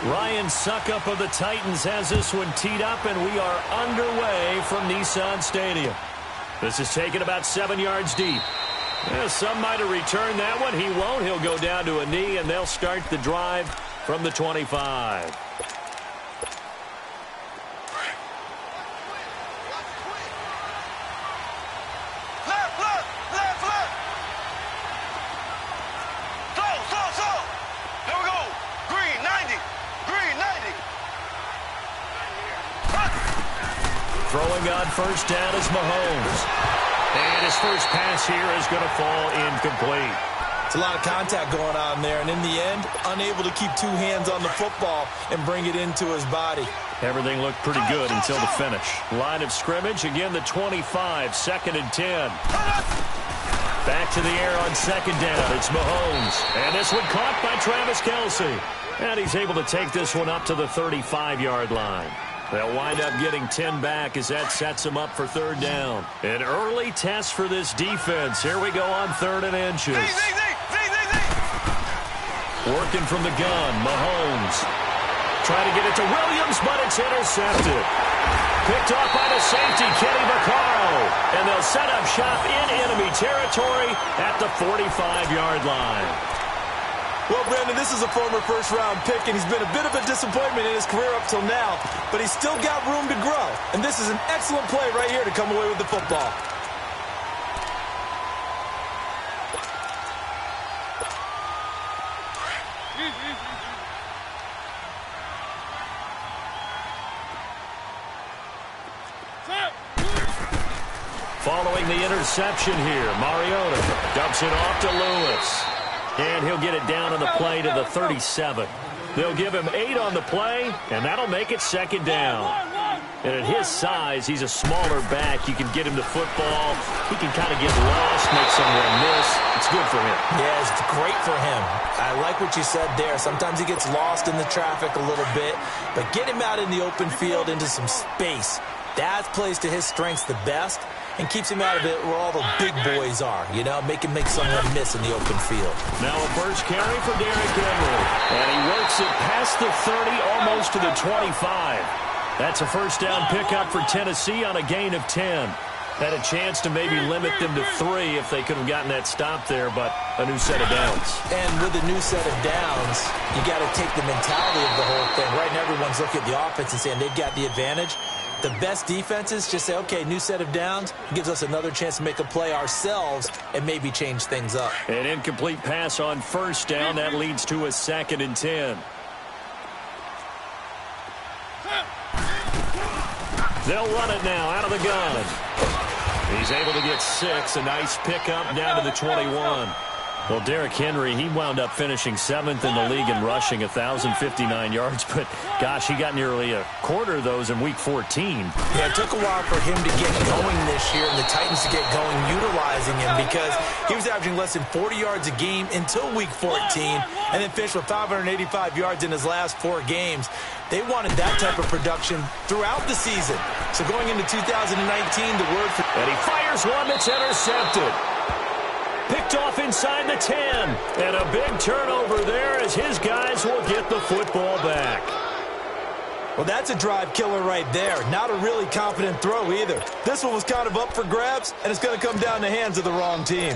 Ryan Suckup of the Titans has this one teed up, and we are underway from Nissan Stadium. This is taken about 7 yards deep. Yeah, some might have returned that one. He won't. He'll go down to a knee, and they'll start the drive from the 25. Throwing on first down is Mahomes. And his first pass here is going to fall incomplete. It's a lot of contact going on there, and in the end, unable to keep two hands on the football and bring it into his body. Everything looked pretty good until the finish. Line of scrimmage, again the 25, 2nd and 10. Back to the air on second down. It's Mahomes. And this one caught by Travis Kelce. And he's able to take this one up to the 35-yard line. They'll wind up getting 10 back as that sets them up for third down. An early test for this defense. Here we go on 3rd and inches. Working from the gun, Mahomes. Trying to get it to Williams, but it's intercepted. Picked off by the safety, Kenny Vaccaro. And they'll set up shop in enemy territory at the 45-yard line. Well, Brandon, this is a former first-round pick, and he's been a bit of a disappointment in his career up till now, but he's still got room to grow. And this is an excellent play right here to come away with the football. Following the interception here, Mariota dumps it off to Lewis. And he'll get it down on the play to the 37. They'll give him 8 on the play, and that'll make it 2nd down. And at his size, he's a smaller back. You can get him the football. He can kind of get lost, make someone miss. It's good for him. Yeah, it's great for him. I like what you said there. Sometimes he gets lost in the traffic a little bit, but get him out in the open field into some space. That plays to his strengths the best and keeps him out of it where all the big boys are, you know, make someone miss in the open field. Now a first carry for Derrick Henry. And he works it past the 30, almost to the 25. That's a first down pickup for Tennessee on a gain of 10. Had a chance to maybe limit them to 3 if they could have gotten that stop there, but a new set of downs. And with a new set of downs, you got to take the mentality of the whole thing. Right now, everyone's looking at the offense and saying they've got the advantage. The best defenses just say, okay, new set of downs, gives us another chance to make a play ourselves and maybe change things up. An incomplete pass on first down. That leads to a 2nd and 10. They'll run it now out of the gun. He's able to get 6. A nice pickup down to the 21. Well, Derrick Henry, he wound up finishing 7th in the league in rushing, 1,059 yards. But, gosh, he got nearly a quarter of those in Week 14. Yeah, it took a while for him to get going this year and the Titans to get going utilizing him because he was averaging less than 40 yards a game until Week 14 and then finished with 585 yards in his last 4 games. They wanted that type of production throughout the season. So going into 2019, the word for... And he fires one that's intercepted. Picked off inside the 10. And a big turnover there as his guys will get the football back. Well, that's a drive killer right there. Not a really confident throw either. This one was kind of up for grabs, and it's going to come down the hands of the wrong team.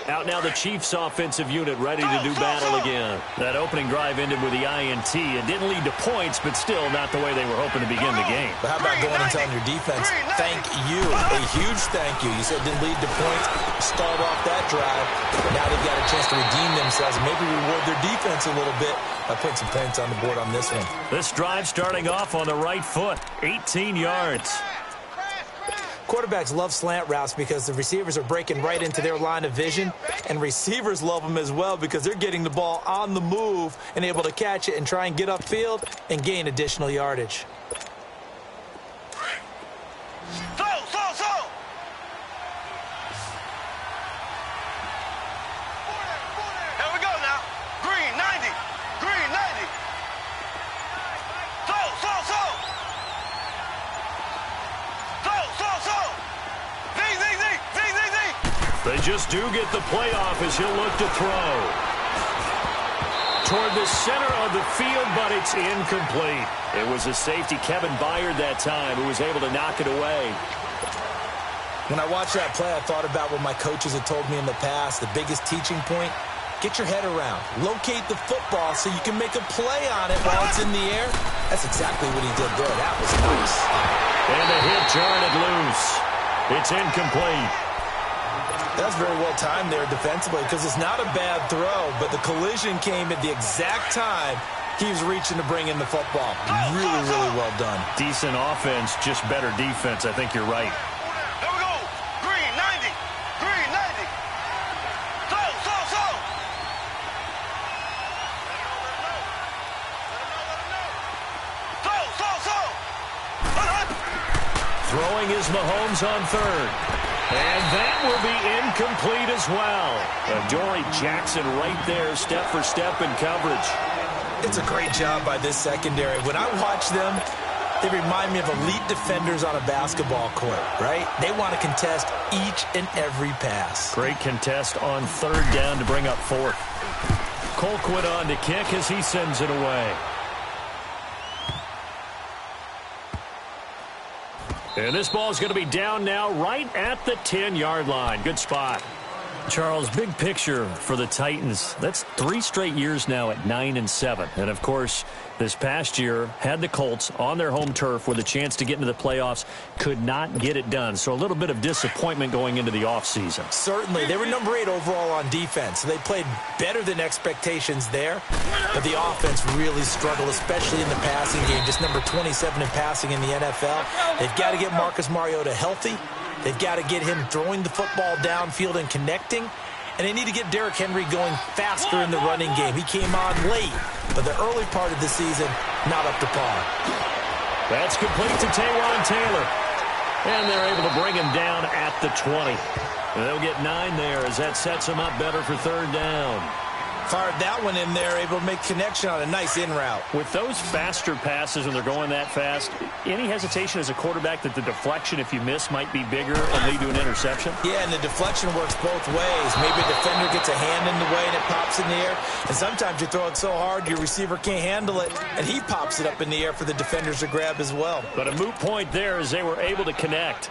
Out now the Chiefs offensive unit ready to do battle again. That opening drive ended with the INT. It didn't lead to points, but still not the way they were hoping to begin the game. But how about going and telling your defense, thank you, a huge thank you. You said it didn't lead to points. Start off that drive. Now they've got a chance to redeem themselves and maybe reward their defense a little bit by putting some points on the board on this one. This drive starting off on the right foot, 18 yards. Quarterbacks love slant routes because the receivers are breaking right into their line of vision, and receivers love them as well because they're getting the ball on the move and able to catch it and try and get upfield and gain additional yardage. Here we go now. Green 90. Green 90. They just do get the playoff as he'll look to throw. toward the center of the field, but it's incomplete. It was a safety, Kevin Byard, that time, who was able to knock it away. When I watched that play, I thought about what my coaches had told me in the past. The biggest teaching point, get your head around. Locate the football so you can make a play on it while it's in the air. That's exactly what he did there. That was nice. And the hit jarred it loose. It's incomplete. That's very well timed there defensively because it's not a bad throw, but the collision came at the exact time he was reaching to bring in the football. Really, really well done. Decent offense, just better defense. I think you're right. There we go. Green, 90. Green, 90. Slow. Throwing is Mahomes on third. And that will be incomplete as well. Adoree Jackson right there, step for step in coverage. It's a great job by this secondary. When I watch them, they remind me of elite defenders on a basketball court, right? They want to contest each and every pass. Great contest on third down to bring up fourth. Colquitt on to kick as he sends it away. And this ball is going to be down now right at the 10-yard line. Good spot. Charles, big picture for the Titans. That's 3 straight years now at 9-7. And, of course, this past year had the Colts on their home turf with a chance to get into the playoffs. Could not get it done. So a little bit of disappointment going into the offseason. Certainly. They were number 8 overall on defense. So they played better than expectations there. But the offense really struggled, especially in the passing game. Just number 27 in passing in the NFL. They've got to get Marcus Mariota healthy. They've got to get him throwing the football downfield and connecting. And they need to get Derrick Henry going faster in the running game. He came on late, but the early part of the season, not up to par. That's complete to Taywan Taylor. And they're able to bring him down at the 20. And they'll get 9 there as that sets him up better for third down. Fired that one in there, able to make connection on a nice in route. With those faster passes and they're going that fast, any hesitation as a quarterback that the deflection, if you miss, might be bigger and lead to an interception? Yeah, and the deflection works both ways. Maybe a defender gets a hand in the way and it pops in the air. And sometimes you throw it so hard your receiver can't handle it, and he pops it up in the air for the defenders to grab as well. But a moot point there as they were able to connect.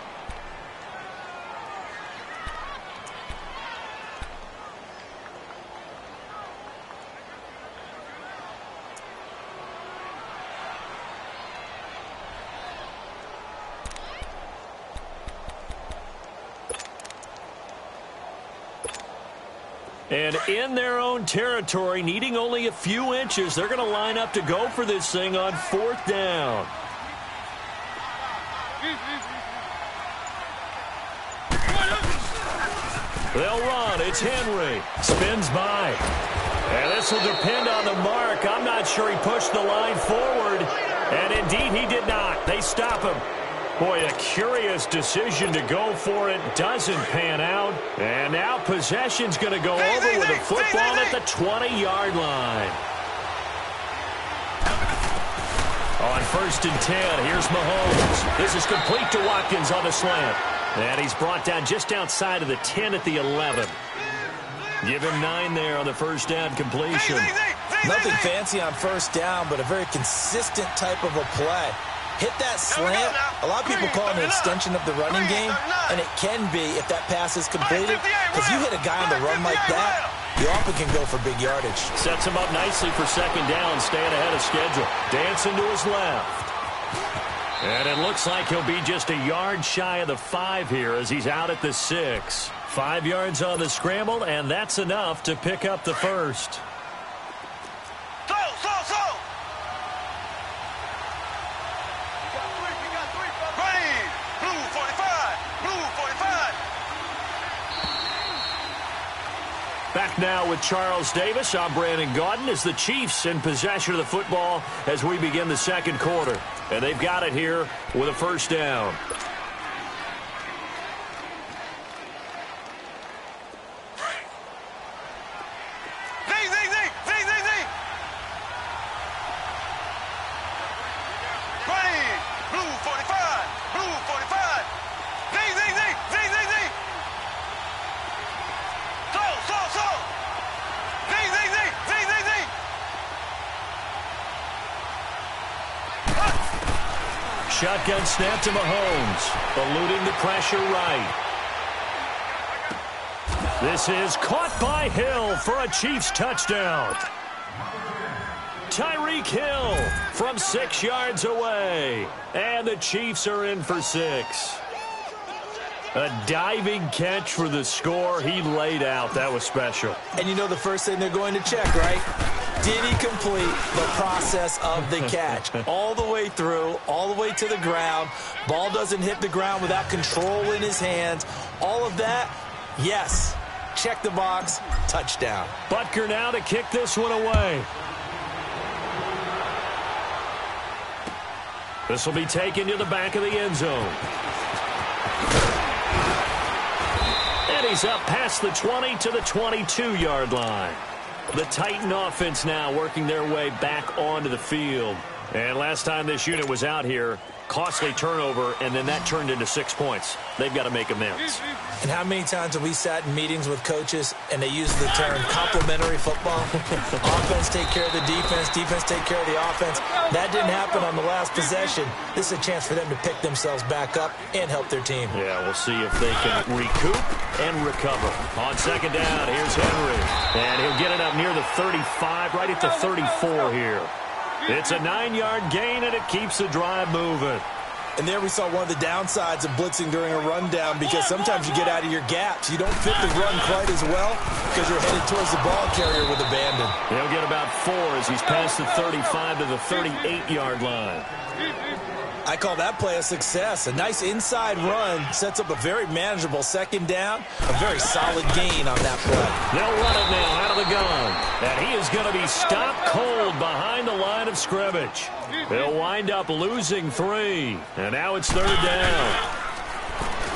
And in their own territory, needing only a few inches, they're going to line up to go for this thing on fourth down. They'll run. It's Henry. Spins by. And this will depend on the mark. I'm not sure he pushed the line forward. And indeed, he did not. They stop him. Boy, a curious decision to go for it. Doesn't pan out. And now possession's going to go over with a football at the 20-yard line. On 1st and 10, here's Mahomes. This is complete to Watkins on the slant. And he's brought down just outside of the 10 at the 11. Give him 9 there on the first down completion. Nothing fancy on first down, but a very consistent type of a play. Hit that slant. A lot of people call it an extension of the running game, and it can be if that pass is completed, because you hit a guy on the run like that, you often can go for big yardage. Sets him up nicely for second down, staying ahead of schedule. Dancing to his left. And it looks like he'll be just a yard shy of the 5 here as he's out at the 6. 5 yards on the scramble, and that's enough to pick up the first. Back now with Charles Davis. I'm Brandon Gaudin as the Chiefs in possession of the football as we begin the second quarter. And they've got it here with a first down. shotgun snap to Mahomes, eluding the pressure right. This is caught by Hill for a Chiefs touchdown. Tyreek Hill from 6 yards away. And the Chiefs are in for 6. A diving catch for the score. He laid out. That was special. And you know the first thing they're going to check, right? Did he complete the process of the catch? All the way through, all the way to the ground. Ball doesn't hit the ground without control in his hands. All of that, yes. Check the box. Touchdown. Butker now to kick this one away. This will be taken to the back of the end zone. And he's up past the 20 to the 22-yard line. The Titan offense now working their way back onto the field. And last time this unit was out here, costly turnover, and then that turned into 6 points. They've got to make amends. And how many times have we sat in meetings with coaches and they use the term complementary football? Offense take care of the defense, defense take care of the offense. That didn't happen on the last possession. This is a chance for them to pick themselves back up and help their team. Yeah, we'll see if they can recoup and recover. On second down, here's Henry. And he'll get it up near the 35, right at the 34 here. It's a 9-yard gain, and it keeps the drive moving. And there we saw one of the downsides of blitzing during a rundown, because sometimes you get out of your gaps. You don't fit the run quite as well because you're headed towards the ball carrier with abandon. He'll get about 4 as he's past the 35 to the 38-yard line. I call that play a success. A nice inside run sets up a very manageable second down. A very solid gain on that play. They'll run it now out of the gun. And he is going to be stopped cold behind the line of scrimmage. They'll wind up losing 3. And now it's third down.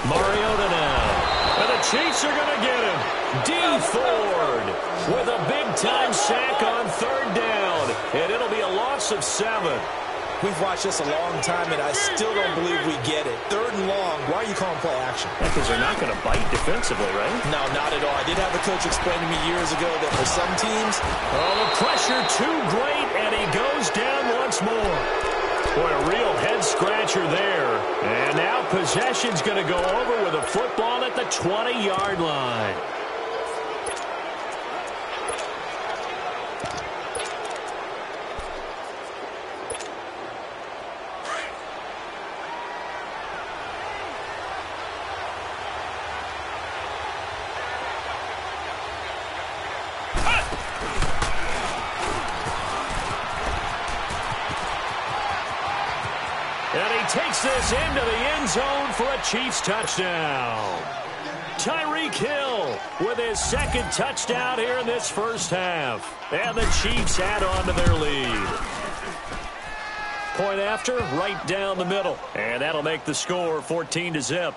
Mariota now. And the Chiefs are going to get him. D. Ford with a big-time sack on third down. And it'll be a loss of 7. We've watched this a long time, and I still don't believe we get it. Third and long, why are you calling play action? Because they're not going to bite defensively, right? No, not at all. I did have a coach explain to me years ago that for some teams... Oh, the pressure too great, and he goes down once more. Boy, a real head-scratcher there. And now possession's going to go over with a football at the 20-yard line. Takes this into the end zone for a Chiefs touchdown. Tyreek Hill with his second touchdown here in this first half. And the Chiefs add on to their lead. Point after, right down the middle. And that'll make the score 14-0.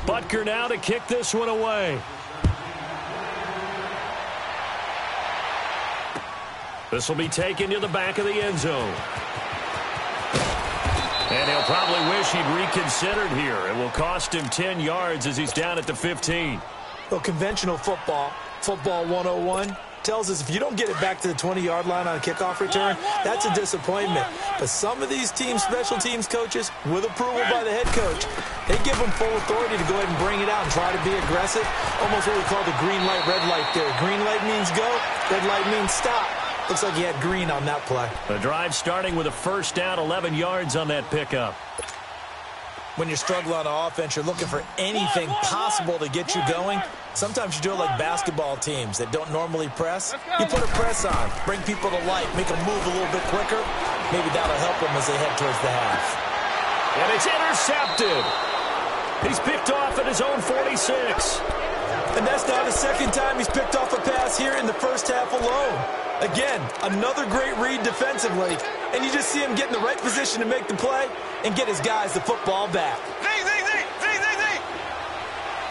Butker now to kick this one away. This will be taken to the back of the end zone. And he'll probably wish he'd reconsidered here. It will cost him 10 yards as he's down at the 15. Well, conventional football 101, tells us if you don't get it back to the 20-yard line on a kickoff return, that's a disappointment. But some of these teams, special teams coaches, with approval by the head coach, they give them full authority to go ahead and bring it out and try to be aggressive. Almost what we call the green light, red light theory. Green light means go, red light means stop. Looks like he had green on that play. The drive starting with a first down, 11 yards on that pickup. When you're struggling on offense, you're looking for anything possible to get you going. Sometimes you do it like basketball teams that don't normally press. You put a press on, bring people to life, make them move a little bit quicker. Maybe that'll help them as they head towards the half. And it's intercepted. He's picked off at his own 46. And that's now the second time he's picked off a pass here in the first half alone. Again, another great read defensively, and you just see him get in the right position to make the play and get his guys the football back.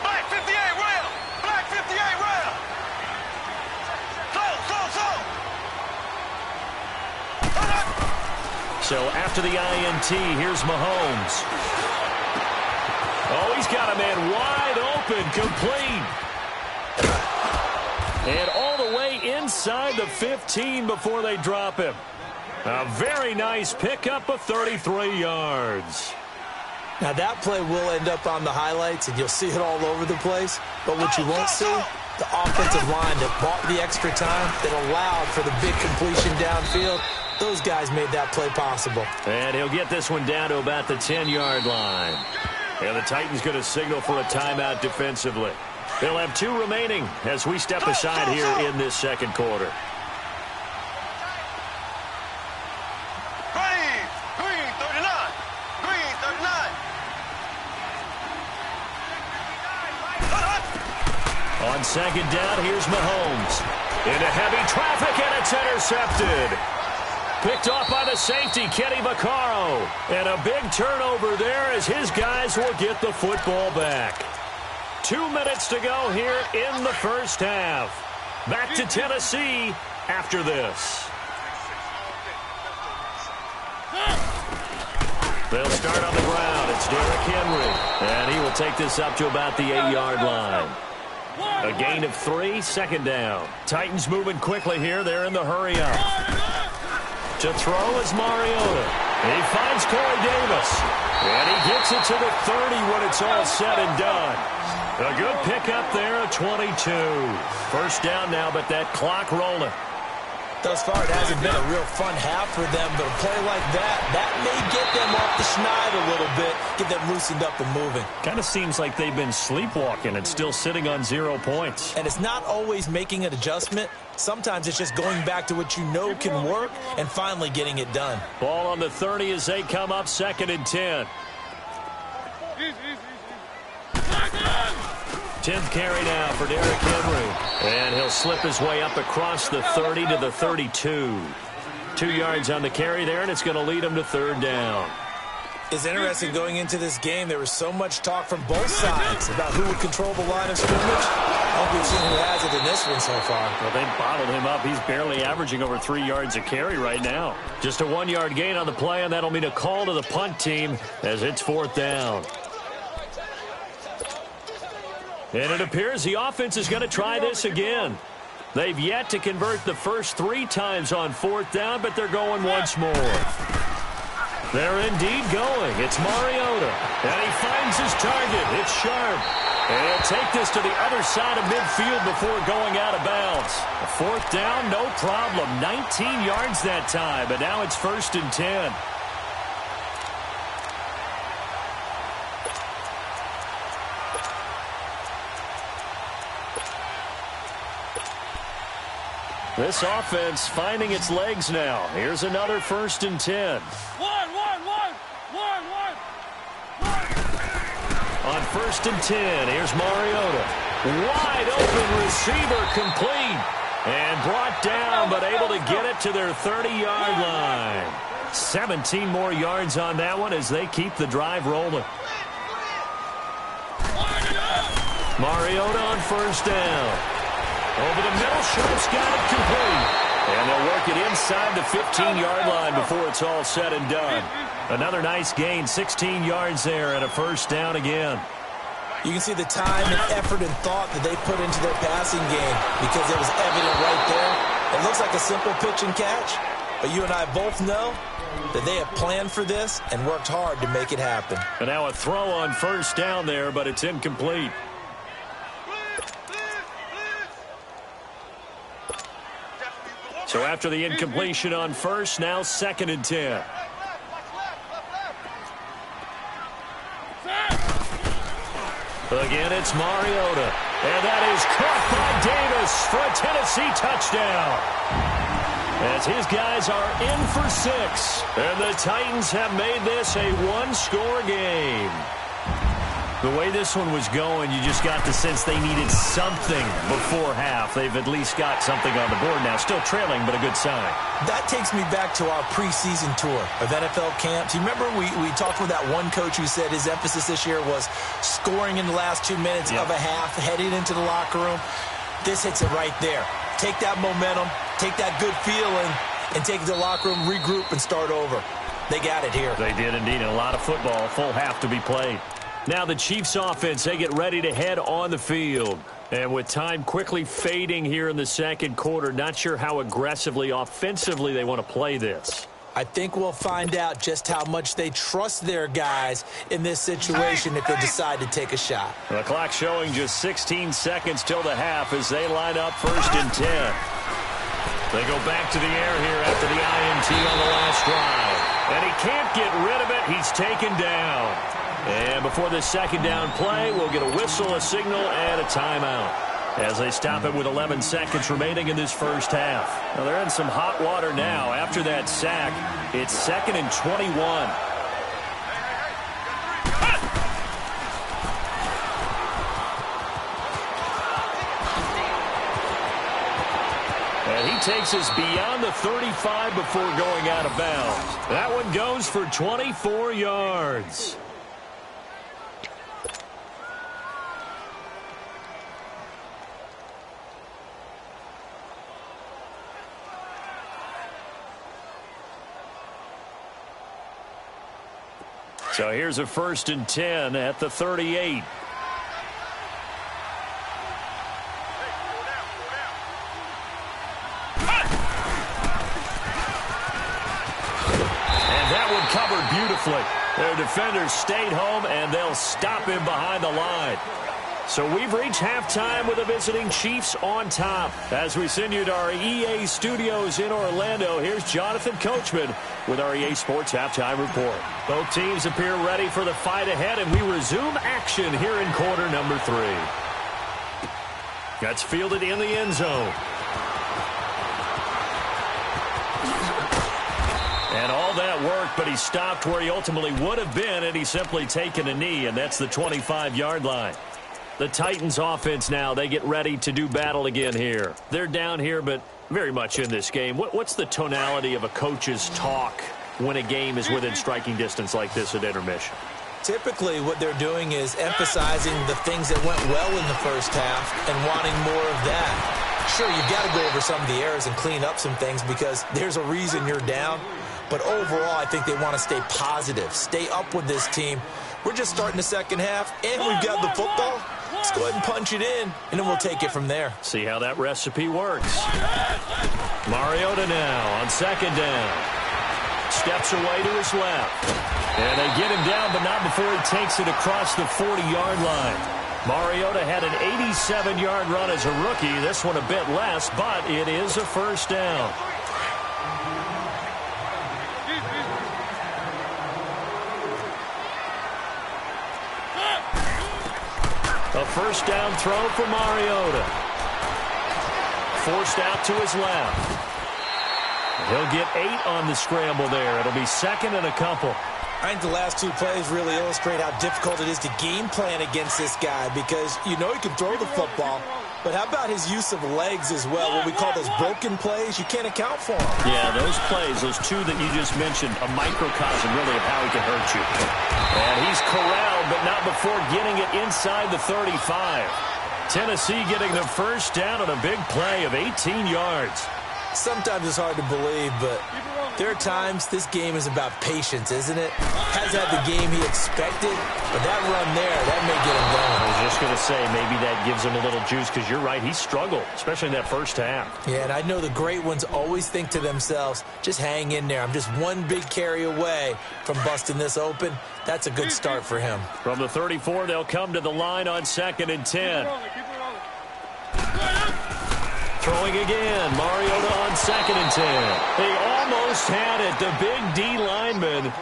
Black 58 rail. Black 58 rail. So after the INT, here's Mahomes. Oh, he's got a man wide open, complete. And all the way inside the 15 before they drop him. A very nice pickup of 33 yards. Now, that play will end up on the highlights, and you'll see it all over the place. But what you won't see, the offensive line that bought the extra time, that allowed for the big completion downfield, those guys made that play possible. And he'll get this one down to about the 10-yard line. And the Titans going to signal for a timeout defensively. They'll have 2 remaining as we step aside here in this second quarter. Green 39. Green 39. On second down, here's Mahomes. Into heavy traffic, and it's intercepted. Picked off by the safety, Kenny Vaccaro. And a big turnover there as his guys will get the football back. 2 minutes to go here in the first half. Back to Tennessee after this. They'll start on the ground. It's Derrick Henry. And he will take this up to about the 8-yard line. A gain of 3, second down. Titans moving quickly here. They're in the hurry-up. To throw is Mariota. He finds Corey Davis. And he gets it to the 30 when it's all said and done. A good pickup there, a 22. First down now, but that clock rolling. Thus far, it hasn't been a real fun half for them, but a play like that may get them off the schneid a little bit, get them loosened up and moving. Kind of seems like they've been sleepwalking and still sitting on 0 points. And it's not always making an adjustment. Sometimes it's just going back to what you know can work and finally getting it done. Ball on the 30 as they come up, 2nd and 10. 10th carry now for Derrick Henry. And he'll slip his way up across the 30 to the 32. 2 yards on the carry there, and it's going to lead him to 3rd down. It's interesting going into this game. There was so much talk from both sides about who would control the line of scrimmage. I hope we've seen who has it in this one so far. Well, they bottled him up. He's barely averaging over 3 yards a carry right now. Just a 1-yard gain on the play, and that'll mean a call to the punt team as it's 4th down. And it appears the offense is going to try this again. They've yet to convert the first 3 times on 4th down, but they're going once more. They're indeed going. It's Mariota. And he finds his target. It's Sharp. And he'll take this to the other side of midfield before going out of bounds. 4th down, no problem. 19 yards that time, but now it's 1st and 10. This offense finding its legs now. Here's another 1st and 10. On 1st and 10, here's Mariota. Wide open receiver complete. And brought down, but able to get it to their 30-yard line. 17 more yards on that one as they keep the drive rolling. Mariota on 1st down. Over the middle, Sharp's got it complete. And they'll work it inside the 15-yard line before it's all said and done. Another nice gain, 16 yards there, and a 1st down again. You can see the time and effort and thought that they put into their passing game because it was evident right there. It looks like a simple pitch and catch, but you and I both know that they have planned for this and worked hard to make it happen. And now a throw on 1st down there, but it's incomplete. So after the incompletion on 1st, now 2nd and 10. Again, it's Mariota. And that is caught by Davis for a Tennessee touchdown. As his guys are in for 6. And the Titans have made this a 1-score game. The way this one was going, you just got the sense they needed something before half. They've at least got something on the board now. Still trailing, but a good sign. That takes me back to our preseason tour of NFL camps. You remember we talked with that one coach who said his emphasis this year was scoring in the last 2 minutes of a half, heading into the locker room. This hits it right there. Take that momentum, take that good feeling, and take it to the locker room, regroup, and start over. They got it here. They did indeed, and a lot of football, full half to be played. Now the Chiefs offense, they get ready to head on the field. And with time quickly fading here in the second quarter, not sure how aggressively, offensively they want to play this. I think we'll find out just how much they trust their guys in this situation if they decide to take a shot. The clock showing just 16 seconds till the half as they line up 1st and 10. They go back to the air here after the INT on the last drive. And he can't get rid of it. He's taken down. And before this second down play, we'll get a whistle, a signal, and a timeout as they stop it with 11 seconds remaining in this first half. Now, they're in some hot water now. After that sack, it's 2nd and 21. And he takes us beyond the 35 before going out of bounds. That one goes for 24 yards. So here's a 1st and 10 at the 38. And that one covered beautifully. Their defenders stayed home, and they'll stop him behind the line. So we've reached halftime with the visiting Chiefs on top. As we send you to our EA studios in Orlando, here's Jonathan Coachman with our EA Sports Halftime Report. Both teams appear ready for the fight ahead, and we resume action here in quarter number 3. That's fielded in the end zone. And all that work, but he stopped where he ultimately would have been, and he's simply taken a knee, and that's the 25-yard line. The Titans offense now, they get ready to do battle again here. They're down here, but very much in this game. What's the tonality of a coach's talk when a game is within striking distance like this at intermission? Typically, what they're doing is emphasizing the things that went well in the first half and wanting more of that. Sure, you've got to go over some of the errors and clean up some things because there's a reason you're down. But overall, I think they want to stay positive, stay up with this team. We're just starting the second half, and we've got the football. Let's go ahead and punch it in, and then we'll take it from there. See how that recipe works. Mariota now on 2nd down. Steps away to his left. And they get him down, but not before he takes it across the 40-yard line. Mariota had an 87-yard run as a rookie. This one a bit less, but it is a 1st down. A 1st down throw for Mariota. Forced out to his left. He'll get 8 on the scramble there. It'll be 2nd and a couple. I think the last 2 plays really illustrate how difficult it is to game plan against this guy because you know he can throw the football, but how about his use of legs as well? What we call those broken plays, you can't account for them. Yeah, those plays, those 2 that you just mentioned, a microcosm really of how he can hurt you. And he's corralled, but not before getting it inside the 35. Tennessee getting the 1st down on a big play of 18 yards. Sometimes it's hard to believe, but there are times this game is about patience, isn't it? Has had the game he expected, but that run there, that may get him going. I was just going to say, maybe that gives him a little juice because you're right, he struggled, especially in that first half. Yeah, and I know the great ones always think to themselves, just hang in there. I'm just one big carry away from busting this open. That's a good start for him. From the 34, they'll come to the line on 2nd and 10. Throwing again, Mariota on 2nd and 10. They almost had it. The big D lineman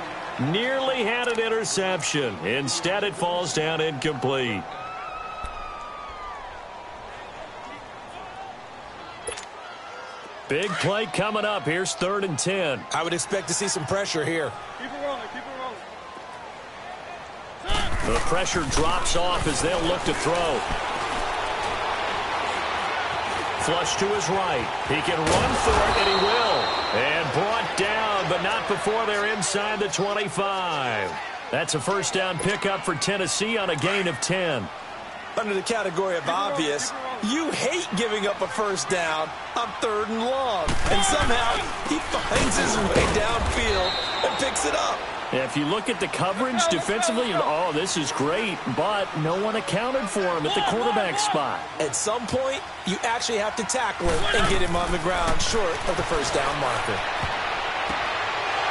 nearly had an interception. Instead, it falls down incomplete. Big play coming up. Here's 3rd and 10. I would expect to see some pressure here. Keep it rolling, keep it rolling. The pressure drops off as they'll look to throw. Flush to his right. He can run for it, and he will. And brought down, but not before they're inside the 25. That's a 1st down pickup for Tennessee on a gain of 10. Under the category of obvious, you hate giving up a 1st down on 3rd and long. And somehow, he finds his way downfield and picks it up. If you look at the coverage defensively, oh, this is great, but no one accounted for him at the quarterback spot. At some point, you actually have to tackle him and get him on the ground short of the first down marker.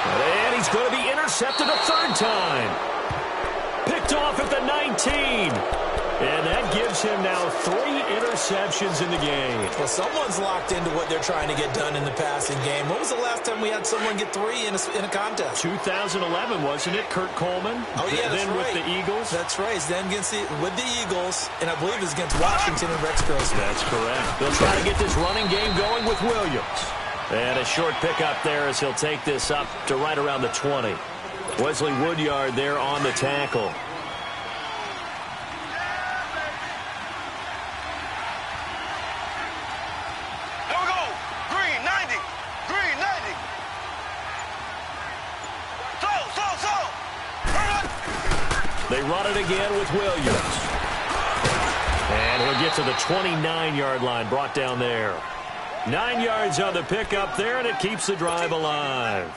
And he's going to be intercepted a third time. Picked off at the 19. And that gives him now 3 interceptions in the game. Well, someone's locked into what they're trying to get done in the passing game. When was the last time we had someone get 3 in a contest? 2011, wasn't it? Kurt Coleman. Oh, yeah, that's then right. With the Eagles. That's right. He's then with the Eagles, and I believe it's against Washington and Rex Grossman. That's correct. They'll try to get this running game going with Williams. And a short pickup there as he'll take this up to right around the 20. Wesley Woodyard there on the tackle. They run it again with Williams. And he'll get to the 29-yard line, brought down there. 9 yards on the pickup there, and it keeps the drive alive.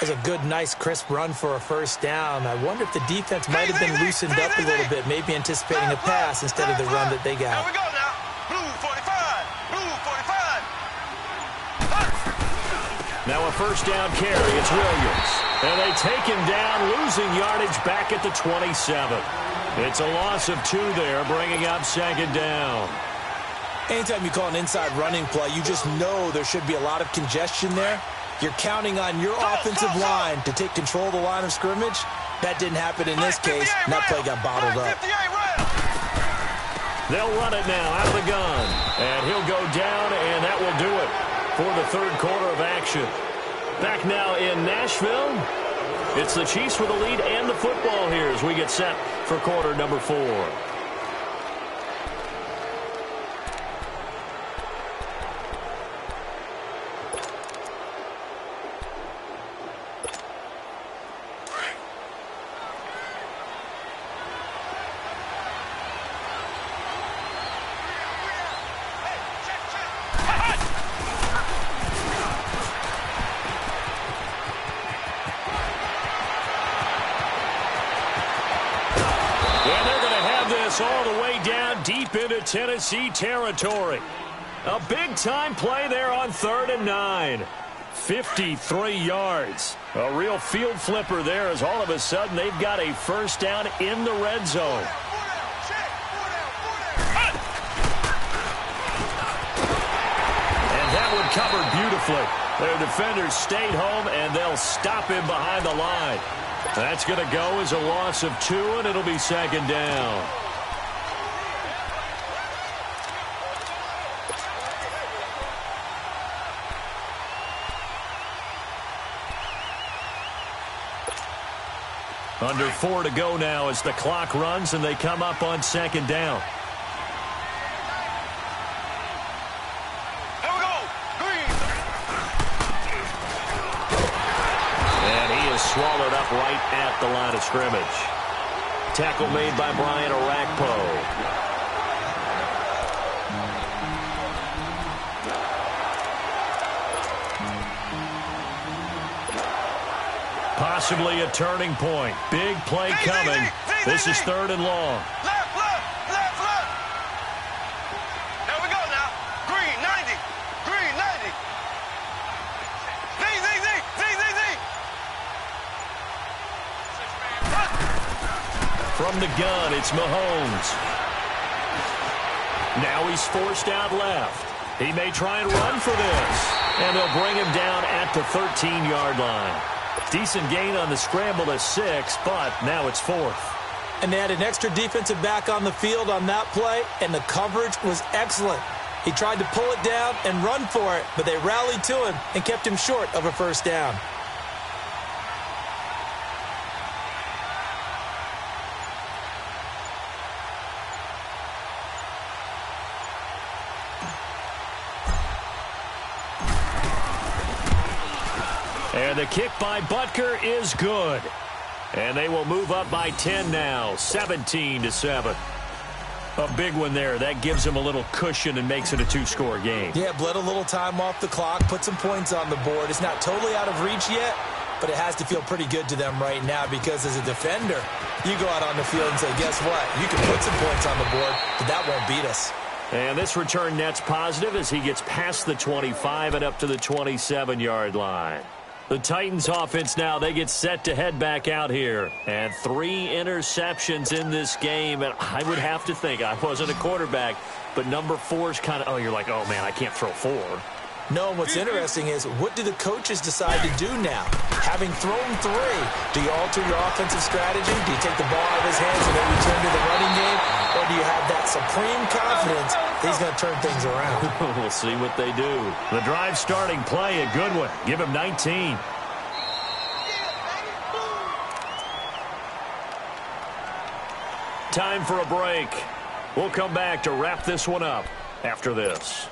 That's a good, nice, crisp run for a first down. I wonder if the defense might have been loosened up a little bit, maybe anticipating a pass instead of the run that they got. Here we go now. Blue 45. Blue 45. Now a first down carry. It's Williams. And they take him down, losing yardage back at the 27. It's a loss of 2 there, bringing up second down. Anytime you call an inside running play, you just know there should be a lot of congestion there. You're counting on your offensive line to take control of the line of scrimmage. That didn't happen in this case, and that play got bottled up. They'll run it now out of the gun. And he'll go down, and that will do it for the third quarter of action. Back now in Nashville. It's the Chiefs with the lead and the football here as we get set for quarter number 4. All the way down deep into Tennessee territory. A big-time play there on 3rd and 9. 53 yards. A real field flipper there as all of a sudden they've got a first down in the red zone. And that one covered beautifully. Their defenders stayed home, and they'll stop him behind the line. That's going to go as a loss of 2, and it'll be second down. Under 4 to go now as the clock runs and they come up on second down. Here we go. Green. And he is swallowed up right at the line of scrimmage. Tackle made by Brian Orakpo. Possibly a turning point. Big play coming. This is 3rd and long. Left, left, left, left. Here we go now. Green, 90. Green, 90. Z, Z, Z, Z, Z, Z. From the gun, it's Mahomes. Now he's forced out left. He may try and run for this. And they'll bring him down at the 13-yard line. Decent gain on the scramble to 6, but now it's 4th. And they had an extra defensive back on the field on that play, and the coverage was excellent. He tried to pull it down and run for it, but they rallied to him and kept him short of a first down. And the kick by Butker is good. And they will move up by 10 now, 17-7. A big one there. That gives them a little cushion and makes it a 2-score game. Yeah, bled a little time off the clock, put some points on the board. It's not totally out of reach yet, but it has to feel pretty good to them right now because as a defender, you go out on the field and say, guess what? You can put some points on the board, but that won't beat us. And this return net's positive as he gets past the 25 and up to the 27-yard line. The Titans offense now, they get set to head back out here. And 3 interceptions in this game. And I would have to think, I wasn't a quarterback, but number 4 is kind of, oh, you're like, oh, man, I can't throw 4. No, what's interesting is what do the coaches decide to do now? Having thrown 3, do you alter your offensive strategy? Do you take the ball out of his hands and maybe turn to the running game? Or do you have that supreme confidence that he's going to turn things around? We'll see what they do. The drive starting play, a good one. Give him 19. Time for a break. We'll come back to wrap this one up after this.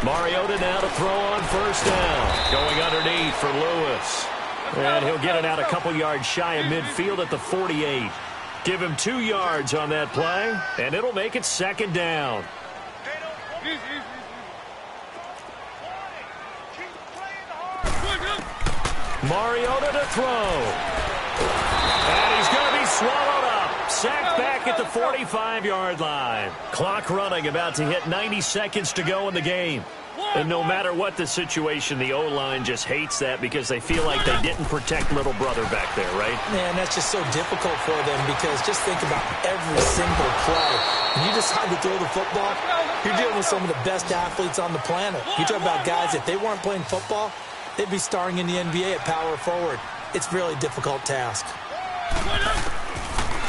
Mariota now to throw on first down. Going underneath for Lewis. And he'll get it out a couple yards shy of midfield at the 48. Give him 2 yards on that play, and it'll make it second down. Mariota to throw. And he's going to be swallowed up. Sacked back at the 45-yard line. Clock running, about to hit 90 seconds to go in the game. And no matter what the situation, the O-line just hates that because they feel like they didn't protect little brother back there, right? Man, that's just so difficult for them because just think about every single play. When you decide to throw the football, you're dealing with some of the best athletes on the planet. You talk about guys, if they weren't playing football, they'd be starring in the NBA at power forward. It's a really difficult task.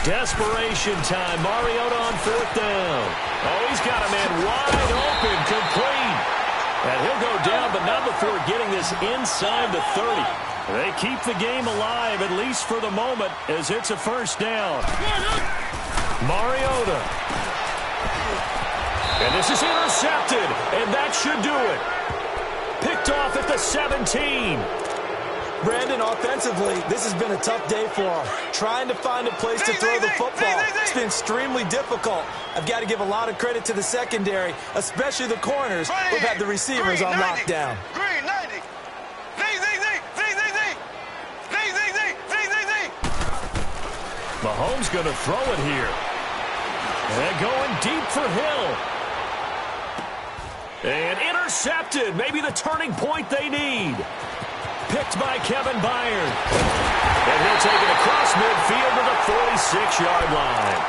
Desperation time. Mariota on fourth down. Oh, he's got a man wide open, complete. And he'll go down, but not before getting this inside the 30. They keep the game alive, at least for the moment, as it's a first down. Mariota. And this is intercepted, and that should do it. Picked off at the 17. Brandon, offensively, this has been a tough day for him. Trying to find a place to throw the football. It's been extremely difficult. I've got to give a lot of credit to the secondary, especially the corners who've had the receivers on lockdown. Green 90. Mahomes going to throw it here. And going deep for Hill. And intercepted. Maybe the turning point they need. Picked by Kevin Byard. And he'll take it across midfield to the 46-yard line.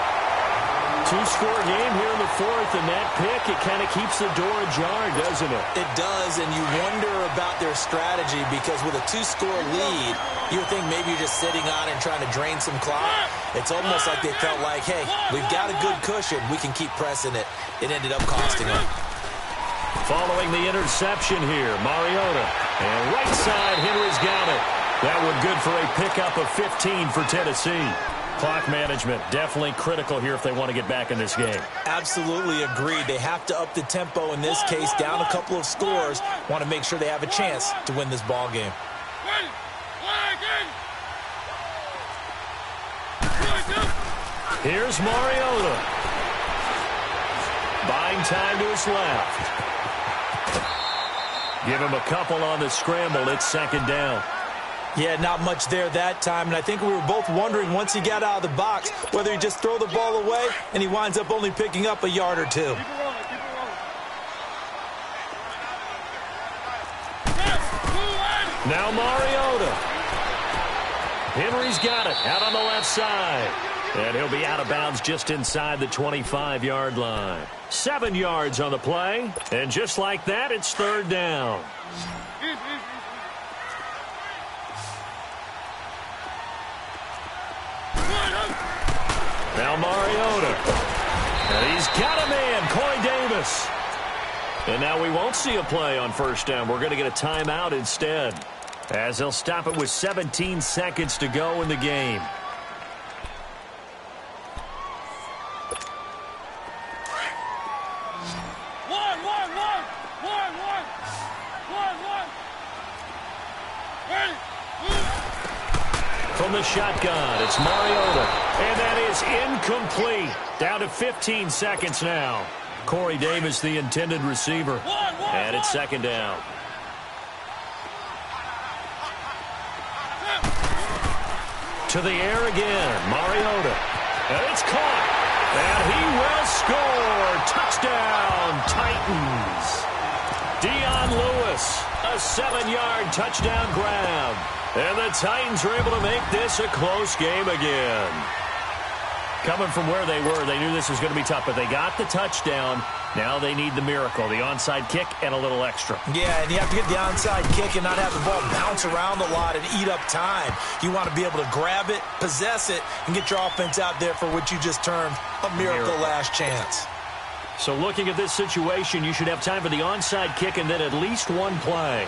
2-score game here in the fourth, and that pick, it kind of keeps the door ajar, doesn't it? It does, and you wonder about their strategy because with a 2-score lead, you would think maybe you're just sitting on it and trying to drain some clock. It's almost like they felt like, hey, we've got a good cushion. We can keep pressing it. It ended up costing them. Following the interception here, Mariota. And right side, Henry's got it. That one good for a pickup of 15 for Tennessee. Clock management definitely critical here if they want to get back in this game. Absolutely agreed. They have to up the tempo in this case, down a couple of scores. Want to make sure they have a chance to win this ball game. Here's Mariota. Buying time to his left. Give him a couple on the scramble. It's second down. Yeah, not much there that time, and I think we were both wondering once he got out of the box whether he just throw the ball away, and he winds up only picking up a yard or two. Now Mariota. Henry's got it out on the left side. And he'll be out of bounds just inside the 25-yard line. 7 yards on the play. And just like that, it's third down. Now Mariota. And he's got a man, Corey Davis. And now we won't see a play on first down. We're going to get a timeout instead, as they'll stop it with 17 seconds to go in the game. From From the shotgun, it's Mariota. And that is incomplete. Down to 15 seconds now. Corey Davis, the intended receiver. And it's second down. To the air again, Mariota. And it's caught. And he will score. Touchdown, Titans. Dion Lewis, a 7-yard touchdown grab. And the Titans are able to make this a close game again. Coming from where they were, they knew this was going to be tough, but they got the touchdown. Now they need the miracle, the onside kick and a little extra. Yeah, and you have to get the onside kick and not have the ball bounce around a lot and eat up time. You want to be able to grab it, possess it, and get your offense out there for what you just termed a miracle last chance. So looking at this situation, you should have time for the onside kick and then at least one play.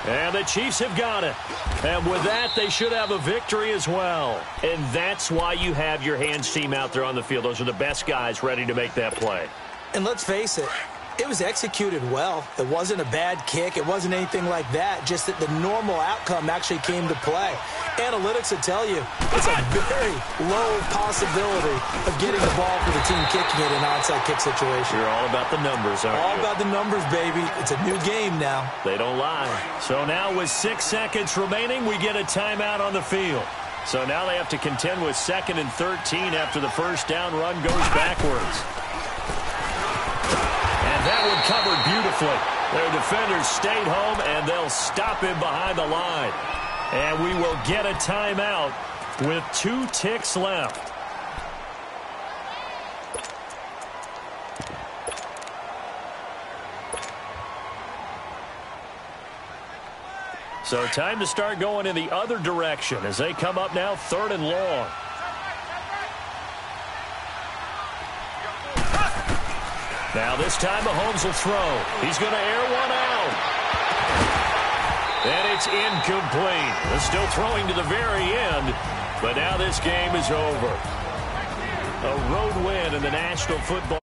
And the Chiefs have got it. And with that, they should have a victory as well. And that's why you have your hands team out there on the field. Those are the best guys ready to make that play. And let's face it, it was executed well. It wasn't a bad kick. It wasn't anything like that. Just that the normal outcome actually came to play. Analytics will tell you it's a very low possibility of getting the ball for the team kicking it in an onside kick situation. You're all about the numbers, aren't you? All about the numbers, baby. It's a new game now. They don't lie. So now with 6 seconds remaining, we get a timeout on the field. So now they have to contend with 2nd and 13 after the first down run goes backwards. And that one covered beautifully. Their defenders stayed home, and they'll stop him behind the line. And we will get a timeout with 2 ticks left. So time to start going in the other direction as they come up now 3rd and long. Now this time Mahomes will throw. He's going to air one out. And it's incomplete. They're still throwing to the very end, but now this game is over. A road win in the National Football